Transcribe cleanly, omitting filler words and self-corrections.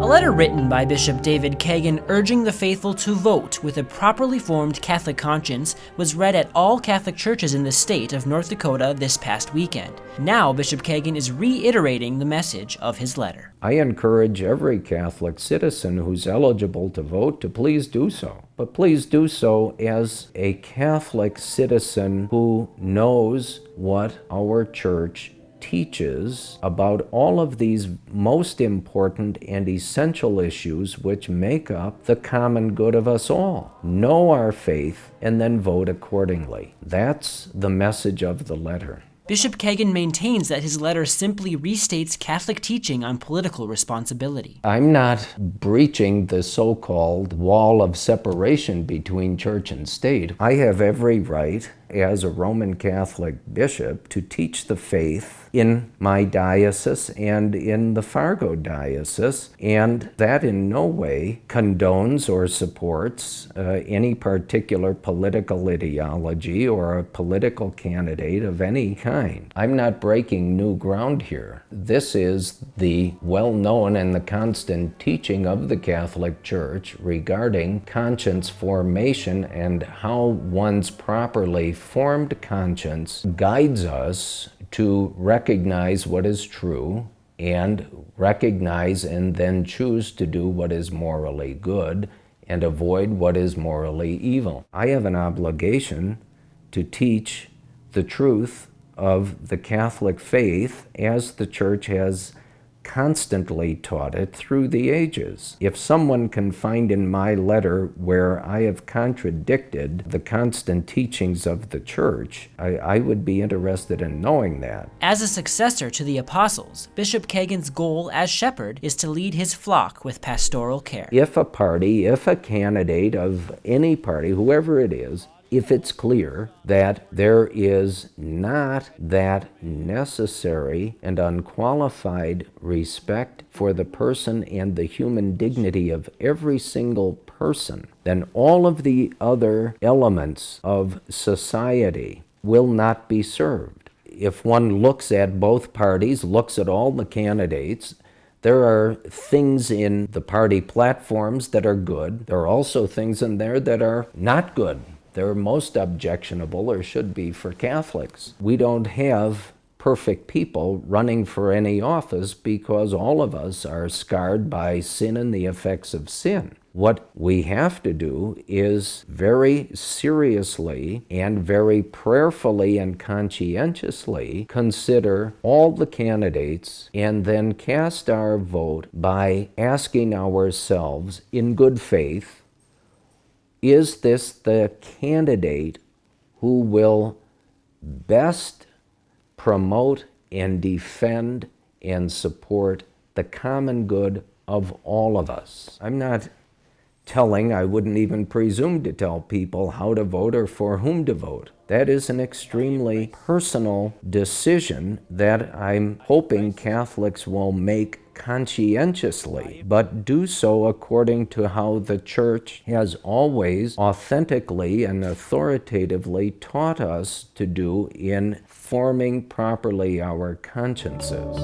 A letter written by Bishop David Kagan urging the faithful to vote with a properly formed Catholic conscience was read at all Catholic churches in the state of North Dakota this past weekend. Now Bishop Kagan is reiterating the message of his letter. I encourage every Catholic citizen who's eligible to vote to please do so. But please do so as a Catholic citizen who knows what our church teaches about all of these most important and essential issues which make up the common good of us all. Know our faith and then vote accordingly. That's the message of the letter. Bishop Kagan maintains that his letter simply restates Catholic teaching on political responsibility. I'm not breaching the so-called wall of separation between church and state. I have every right as a Roman Catholic bishop to teach the faith in my diocese and in the Fargo diocese, and that in no way condones or supports any particular political ideology or a political candidate of any kind. I'm not breaking new ground here. This is the well-known and the constant teaching of the Catholic Church regarding conscience formation and how one's properly formed conscience guides us to recognize what is true and recognize and then choose to do what is morally good and avoid what is morally evil. I have an obligation to teach the truth of the Catholic faith as the Church has constantly taught it through the ages. If someone can find in my letter where I have contradicted the constant teachings of the Church, I would be interested in knowing that. As a successor to the apostles, Bishop Kagan's goal as shepherd is to lead his flock with pastoral care. If a candidate of any party, whoever it is, if it's clear that there is not that necessary and unqualified respect for the person and the human dignity of every single person, then all of the other elements of society will not be served. If one looks at both parties, looks at all the candidates, there are things in the party platforms that are good. There are also things in there that are not good. They're most objectionable, or should be, for Catholics. We don't have perfect people running for any office because all of us are scarred by sin and the effects of sin. What we have to do is very seriously and very prayerfully and conscientiously consider all the candidates and then cast our vote by asking ourselves in good faith, is this the candidate who will best promote and defend and support the common good of all of us? I'm not telling, I wouldn't even presume to tell people how to vote or for whom to vote. That is an extremely personal decision that I'm hoping Catholics will make conscientiously, but do so according to how the Church has always authentically and authoritatively taught us to do in forming properly our consciences.